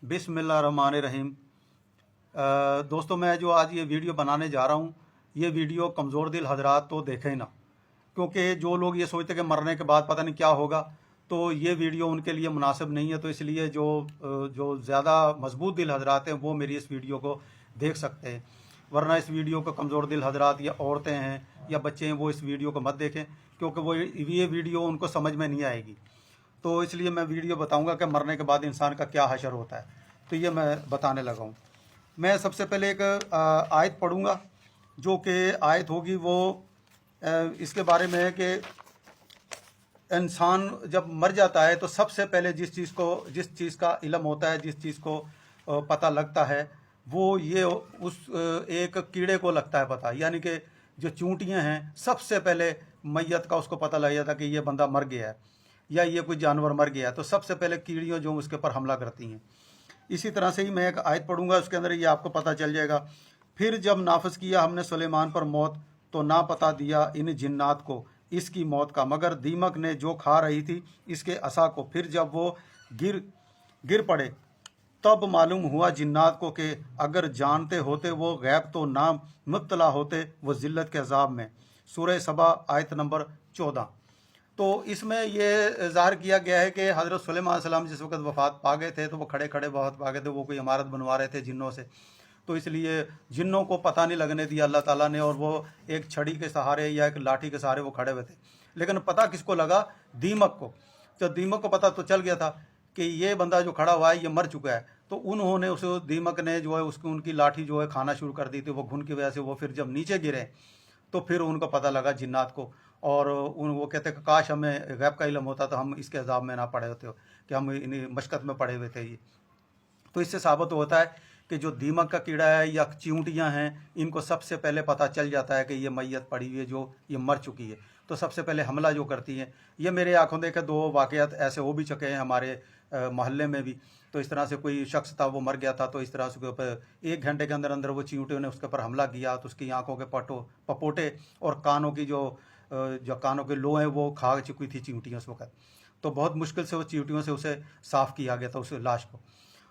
बिस्मिल्लाहिर्रहमानिर्रहीम। दोस्तों, मैं जो आज ये वीडियो बनाने जा रहा हूँ, ये वीडियो कमज़ोर दिल हजरात तो देखें ना, क्योंकि जो लोग ये सोचते कि मरने के बाद पता नहीं क्या होगा, तो ये वीडियो उनके लिए मुनासिब नहीं है। तो इसलिए जो ज़्यादा मजबूत दिल हजरात हैं वो मेरी इस वीडियो को देख सकते हैं, वरना इस वीडियो को कमज़ोर दिल हजरात या औरतें हैं या बच्चे हैं वो इस वीडियो को मत देखें, क्योंकि वो ये वीडियो उनको समझ में नहीं आएगी। तो इसलिए मैं वीडियो बताऊंगा कि मरने के बाद इंसान का क्या हशर होता है। तो ये मैं बताने लगा हूँ। मैं सबसे पहले एक आयत पढ़ूंगा, जो कि आयत होगी वो इसके बारे में है कि इंसान जब मर जाता है तो सबसे पहले जिस चीज़ का इल्म होता है, जिस चीज़ को पता लगता है, वो ये उस एक कीड़े को लगता है पता। यानी कि जो चूंटियाँ हैं, सबसे पहले मैयत का उसको पता लग जाता है कि ये बंदा मर गया है या ये कोई जानवर मर गया, तो सबसे पहले कीड़ियों जो उसके ऊपर हमला करती हैं। इसी तरह से ही मैं एक आयत पढ़ूंगा, उसके अंदर ये आपको पता चल जाएगा। फिर जब नाफिज किया हमने सुलेमान पर मौत, तो ना पता दिया इन जिन्नात को इसकी मौत का, मगर दीमक ने जो खा रही थी इसके असा को। फिर जब वो गिर गिर पड़े तब मालूम हुआ जिन्नात को कि अगर जानते होते वो गैब तो ना मुब्तला होते वो जिल्लत के अजाब में। सूरह सबा आयत नंबर 14। तो इसमें ये ज़ाहिर किया गया है कि हज़रत सुलेमान अलैहिस्सलाम जिस वक्त वफ़ात पा गए थे, तो वो खड़े खड़े बहुत पा गए थे, वो कोई इमारत बनवा रहे थे जिन्नों से। तो इसलिए जिन्नों को पता नहीं लगने दिया अल्लाह ताला ने, और वो एक छड़ी के सहारे या एक लाठी के सहारे वो खड़े हुए थे। लेकिन पता किसको लगा? दीमक को। तो दीमक को पता तो चल गया था कि ये बंदा जो खड़ा हुआ है ये मर चुका है। तो उन्होंने उस दीमक ने जो है उसकी उनकी लाठी जो है खाना शुरू कर दी थी। वो घुन की वजह से वो फिर जब नीचे गिरे तो फिर उनको पता लगा जिन्नात को, और वो कहते कि काश हमें गैब का इल्म होता तो हम इसके अजाब में ना पड़े होते हो, कि हम इन्हीं मशक्क़त में पड़े हुए थे। ये तो इससे साबित होता है कि जो दीमक का कीड़ा है या चींटियाँ हैं, इनको सबसे पहले पता चल जाता है कि ये मैयत पड़ी हुई है, जो ये मर चुकी है। तो सबसे पहले हमला जो करती हैं, ये मेरे आंखों देखे 2 वाक़यात ऐसे हो भी चुके हैं हमारे मोहल्ले में भी। तो इस तरह से कोई शख्स था, वो मर गया था, तो इस तरह से उसके ऊपर 1 घंटे के अंदर अंदर वो चींटियों ने उसके ऊपर हमला किया। तो उसकी आंखों के पपोटे और कानों की जो कानों के लो हैं वो खा चुकी थी चींटियाँ उस वक्त। तो बहुत मुश्किल से वो चींटियों से उसे साफ़ किया गया था, उस लाश को।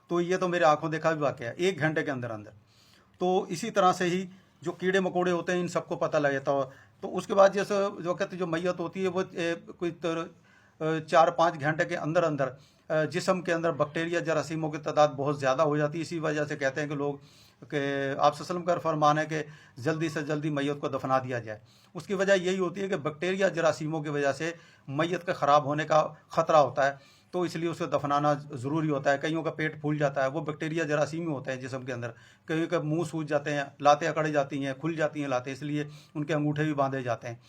तो ये तो मेरे आंखों देखा भी वाक़या है, 1 घंटे के अंदर अंदर। तो इसी तरह से ही जो कीड़े मकोड़े होते हैं, इन सबको पता लग जाता है। तो उसके बाद जैसे जो कहते जो मैयत होती है वो कोई 4-5 घंटे के अंदर अंदर जिस्म के अंदर बैक्टीरिया जरासीमों की तादाद बहुत ज़्यादा हो जाती है। इसी वजह से कहते हैं कि लोग कि आप सल्लम का फरमान है कि जल्दी से जल्दी मैयत को दफना दिया जाए। उसकी वजह यही होती है कि बैक्टीरिया जरासीमों की वजह से मैयत के ख़राब होने का ख़तरा होता है, तो इसलिए उसे दफनाना ज़रूरी होता है। कईयों का पेट फूल जाता है, वो बैक्टीरिया जरासीमी होते हैं जिस्म के अंदर। कईयों के मुंह सूज जाते हैं, लातें अकड़ जाती हैं, खुल जाती हैं लातें, इसलिए उनके अंगूठे भी बांधे जाते हैं।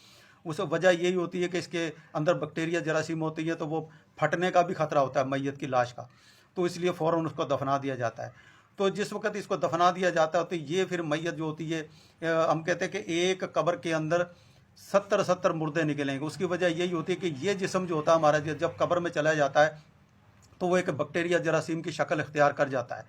उस वजह यही होती है कि इसके अंदर बैक्टीरिया जरासीम होती है, तो वो फटने का भी खतरा होता है मैयत की लाश का। तो इसलिए फ़ौरन उसको दफना दिया जाता है। तो जिस वक्त इसको दफना दिया जाता है तो ये फिर मैयत जो होती है, हम कहते हैं कि एक कब्र के अंदर 70 मुर्दे निकलेंगे। उसकी वजह यही होती है कि ये जिस्म जो होता है हमारा, जब कब्र में चला जाता है तो वो एक बैक्टीरिया जरासीम की शक्ल इख्तियार कर जाता है।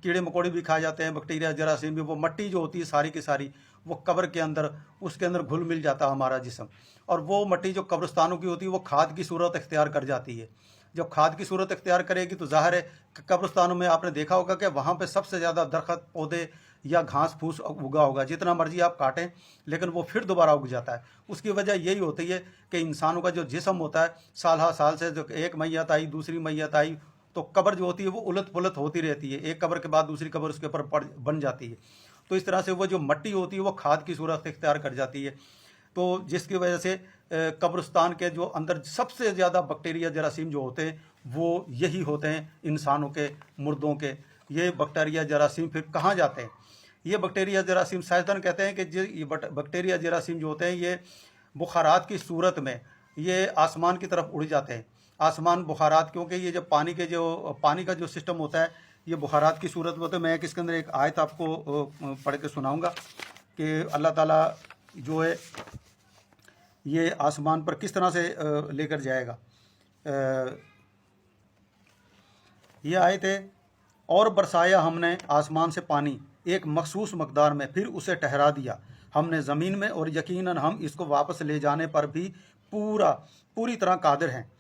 कीड़े मकोड़े भी खा जाते हैं, बैक्टीरिया जरासीम भी। वो मट्टी जो होती है सारी की सारी वो कब्र के अंदर, उसके अंदर घुल मिल जाता है हमारा जिस्म। और वो मट्टी जो कब्रिस्तानों की होती है वो खाद की सूरत इख्तियार कर जाती है। जब खाद की सूरत इख्तियार करेगी तो ज़ाहिर है कब्रिस्तानों में आपने देखा होगा कि वहाँ पे सबसे ज़्यादा दरख्त, पौधे या घास फूस उगा होगा, जितना मर्जी आप काटें लेकिन वो फिर दोबारा उग जाता है। उसकी वजह यही होती है कि इंसानों का जो जिस्म होता है, साल हा साल से जो एक मैयत आई, दूसरी मैयत आई, तो कब्र जो होती है वो उलट पुलट होती रहती है। एक कब्र के बाद दूसरी कब्र उसके ऊपर बन जाती है। तो इस तरह से वो जो मट्टी होती है वो खाद की सूरत इख्तियार कर जाती है। तो जिसकी वजह से कब्रिस्तान के जो अंदर सबसे ज़्यादा बैक्टीरिया जरासीम जो होते हैं वो यही होते हैं, इंसानों के मुर्दों के। ये बैक्टीरिया जरासीम फिर कहाँ जाते हैं? ये बैक्टीरिया जरासीम, साइंसदान कहते हैं कि ये बैक्टीरिया जरासीम जो होते हैं ये बुखारात की सूरत में ये आसमान की तरफ उड़ जाते हैं। आसमान बुखारात, क्योंकि ये जब पानी का जो सिस्टम होता है ये बुखारात की सूरत में होता है। मैं इसके अंदर एक आयत आपको पढ़ के सुनाऊंगा कि अल्लाह ताला जो है ये आसमान पर किस तरह से लेकर जाएगा। ये आयत है, और बरसाया हमने आसमान से पानी एक मखसूस मकदार में, फिर उसे ठहरा दिया हमने ज़मीन में, और यकीनन हम इसको वापस ले जाने पर भी पूरी तरह कादिर हैं।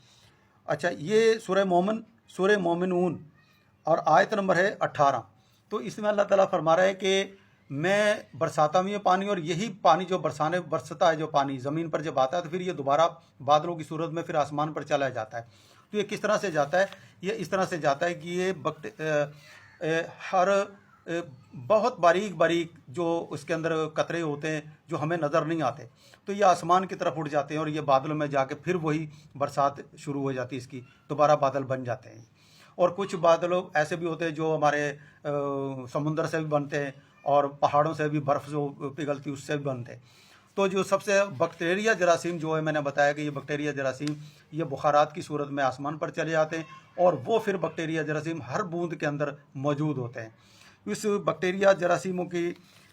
अच्छा, ये सूरह मोमिनून اور آیت نمبر ہے 18۔ تو اس میں اللہ تعالیٰ فرما رہا ہے کہ میں برساتا بھی ہوں پانی، اور یہی پانی جو برستا ہے جو پانی زمین پر جب آتا ہے تو پھر یہ دوبارہ بادلوں کی صورت میں پھر آسمان پر چلا جاتا ہے۔ تو یہ کس طرح سے جاتا ہے؟ یہ اس طرح سے جاتا ہے کہ یہ ہر بہت باریک باریک جو اس کے اندر قطرے ہوتے ہیں جو ہمیں نظر نہیں آتے، تو یہ آسمان کی طرف اٹھ جاتے ہیں اور یہ بادلوں میں جا کے پھر وہی برسات شروع ہو جاتی ہے، اس کی دوبارہ بادل بن جاتے ہیں۔ اور کچھ بادل ایسے بھی ہوتے ہیں جو ہمارے سمندر سے بھی بنتے ہیں اور پہاڑوں سے بھی برف جو پگھلتی اس سے بھی بنتے ہیں۔ تو جو سب سے بیکٹیریا جراثیم جو ہے، میں نے بتایا کہ یہ بیکٹیریا جراثیم یہ بخارات کی صورت میں آسمان پر چلے جاتے ہیں، اور وہ پھر بیکٹیریا جراثیم ہر بوند کے اندر موجود ہوتے ہیں۔ اس بیکٹیریا جراثیموں کی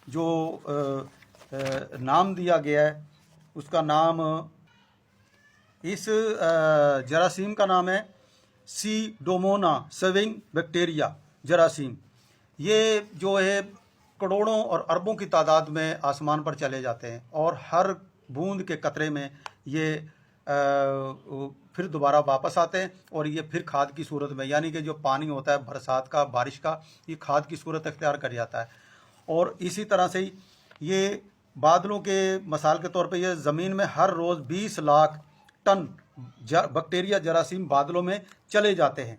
جو نام دیا گیا ہے، اس کا نام، اس جراثیم کا نام ہے سیڈومونا سیونگ بیکٹیریا جراثیم۔ یہ جو ہے کروڑوں اور اربوں کی تعداد میں آسمان پر چلے جاتے ہیں، اور ہر بوند کے قطرے میں یہ پھر دوبارہ واپس آتے ہیں، اور یہ پھر کھاد کی صورت میں، یعنی کہ جو پانی ہوتا ہے برسات کا، بارش کا، یہ کھاد کی صورت اختیار کر جاتا ہے۔ اور اسی طرح سے ہی یہ بادلوں کے مثال کے طور پہ یہ زمین میں ہر روز 20 لاکھ ٹن بیکٹیریا جراثیم بادلوں میں چلے جاتے ہیں،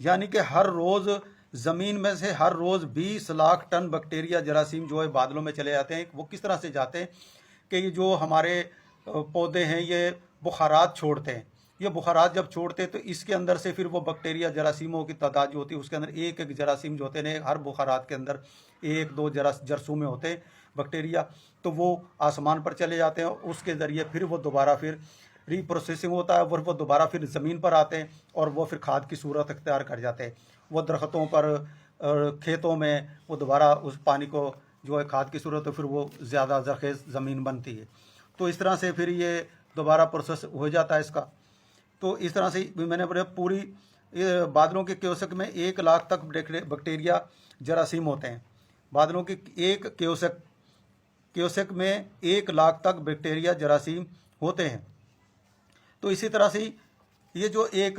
یعنی کہ ہر روز زمین میں سے ہر روز 20 لاکھ ٹن بیکٹیریا جراثیم جو ہے بادلوں میں چلے جاتے ہیں۔ وہ کس طرح سے جاتے ہیں کہ یہ جو ہمارے پودے ہیں یہ بخارات چھوڑتے ہیں، یہ بخارات جب چھوڑتے ہیں تو اس کے اندر سے پھر وہ بیکٹیریا جراثیموں کی تعداد جو ہوتی ہے اس کے اندر ایک ایک جراثیم جو ہوتے ہیں، ہر بخارات کے اندر ایک دو جرثومے ہوتے ہیں بیکٹیریا، تو وہ آسمان پر چلے جاتے ہیں، اور اس کے ذریعے پھر وہ دوبارہ پھر ری پروسیسنگ ہوتا ہے، اور وہ دوبارہ پھر زمین پر آتے ہیں، اور وہ پھر کھاد کی صورت اختیار کر جاتے ہیں۔ وہ درختوں پر، کھیتوں میں وہ دوبارہ اس پانی کو جو ہے کھاد کی صورت ہے، پھر وہ زیادہ زرخیز زمین بنتی ہے۔ تو اس طرح سے پھر یہ دوبارہ پروسیس ہو جاتا ہے اس کا۔ تو اس طرح سے میں نے پوری بادلوں کے کیوسک میں 1 لاکھ تک بیکٹیریا جراثیم ہوتے ہیں۔ بادلوں کے ایک کیوسک میں 1 لاکھ تک بیکٹیریا جراثیم ہوتے ہیں۔ تو اسی طرح سے یہ جو ایک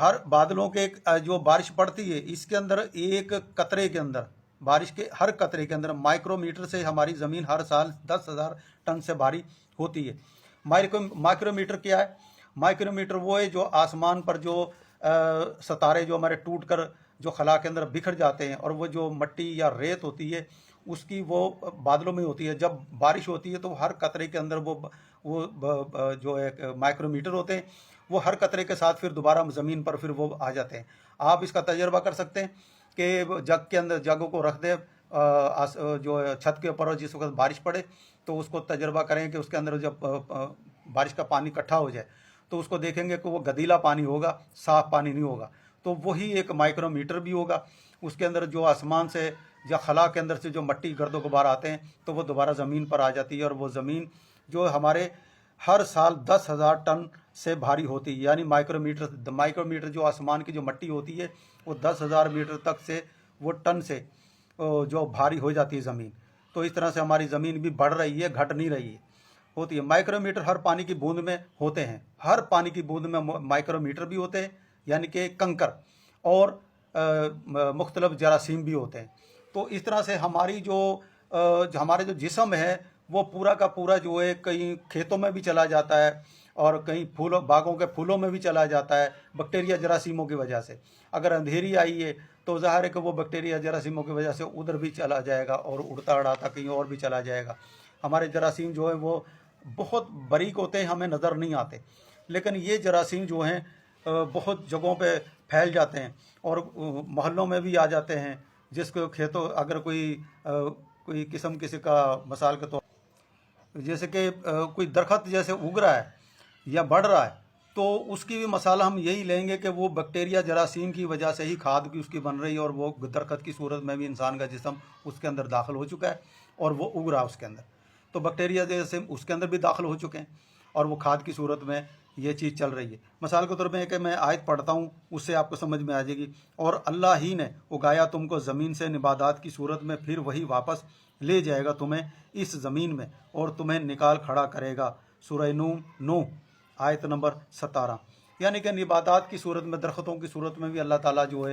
ہر بادلوں کے جو بارش پڑتی ہے اس کے اندر ایک قطرے کے اندر، بارش کے ہر قطرے کے اندر مائکرو میٹر سے ہماری زمین ہر سال 10,000 ٹن سے بھاری ہوتی ہے۔ مائکرو میٹر کیا ہے؟ مائکرو میٹر وہ ہے جو آسمان پر جو ستارے جو ہمارے ٹوٹ کر جو خلا کے اندر بکھر جاتے ہیں، اور وہ جو مٹی یا ریت ہوتی ہے اس کی وہ بادلوں میں ہوتی ہے، جب بارش ہوتی ہے تو ہر قطرے کے اندر وہ جو ایک مائکرو میٹر ہوتے ہیں، وہ ہر قطرے کے ساتھ پھر دوبارہ زمین پر پھر وہ آ جاتے ہیں۔ آپ اس کا تجربہ کر سکتے ہیں کہ جگ کے اندر جگوں کو رکھ دیں جو چھت کے اوپر، جس وقت بارش پڑے تو اس کو تجربہ کریں کہ اس کے اندر جب بارش کا پانی اکٹھا ہو جائے تو اس کو دیکھیں گے کہ وہ گدیلا پانی ہوگا، صاف پانی نہیں ہوگا۔ تو وہی ایک مائکرو میٹر بھی ہوگا، اس کے اندر جو آسمان سے یا خلا کے اندر سے جو مٹی گرد و غبار آتے ہیں تو وہ دوبارہ زمین پر آ جاتی ہے، اور وہ زمین جو ہمارے ہر سال 10,000 ٹن سے بھاری ہوتی ہے، یعنی مائکرو میٹر جو آسمان کی جو مٹی ہوتی ہے وہ 10,000 میٹر تک سے وہ ٹن سے جو بھاری ہو جاتی ہے زمین۔ تو اس طرح سے ہماری زمین بھی بڑھ رہی ہے، گھٹ نہیں رہی ہے، ہوتی ہے۔ مائکرو میٹر ہر پانی کی بوند میں ہوتے ہیں، ہر پانی کی بوند میں مائکرو میٹر بھی ہوتے ہیں، یعنی کہ کنکر، اور مختلف جراثیم بھی ہوتے ہیں۔ تو اس طرح سے ہماری ہمارے جو جسم ہے وہ پورا کا پورا جو ہے کہیں کھیتوں میں بھی چلا جاتا ہے، اور کہیں باغوں کے پھولوں میں بھی چلا جاتا ہے بیکٹیریا جراثیموں کی وجہ سے۔ اگر اندھیری آئی ہے تو ظاہر ہے کہ وہ بیکٹیریا جراثیموں کی وجہ سے ادھر بھی چلا جائے گا، اور اڑتا اڑاتا کہیں اور بھی چلا جائے گا۔ ہمارے جراثیم جو ہیں وہ بہت باریک ہوتے ہیں، ہمیں نظر نہیں آتے، لیکن یہ جراثیم جو ہیں بہت جگہوں پہ پھیل جاتے ہیں، اور محلوں میں بھی آ جاتے ہیں، جس کو کھیتوں اگر کوئی قسم کسی کا مثال کے طور جیسے کہ کوئی درخت جیسے اگ رہا ہے یا بڑھ رہا ہے تو اس کی بھی مثال ہم یہی لیں گے کہ وہ بیکٹیریا جراثیم کی وجہ سے ہی کھاد کی اس کی بن رہی ہے، اور وہ درخت کی صورت میں بھی انسان کا جسم اس کے اندر داخل ہو چکا ہے اور وہ اگ رہا ہے اس کے اندر، تو بیکٹیریا جراثیم اس کے اندر بھی داخل ہو چکے ہیں اور وہ کھاد کی صورت میں یہ چیز چل رہی ہے۔ مثال کے طور پہ کہ میں آیت پڑھتا ہوں، اس سے آپ کو سمجھ میں آ جائے گی۔ اور اللہ ہی نے اگایا تم کو زمین سے نباتات کی صورت میں، پھر وہی واپس لے جائے گا تمہیں اس زمین میں، اور تمہیں نکال کھڑا کرے گا۔ سورہ نوح آیت نمبر 17۔ یعنی کہ نباتات کی صورت میں، درختوں کی صورت میں بھی اللہ تعالیٰ جو ہے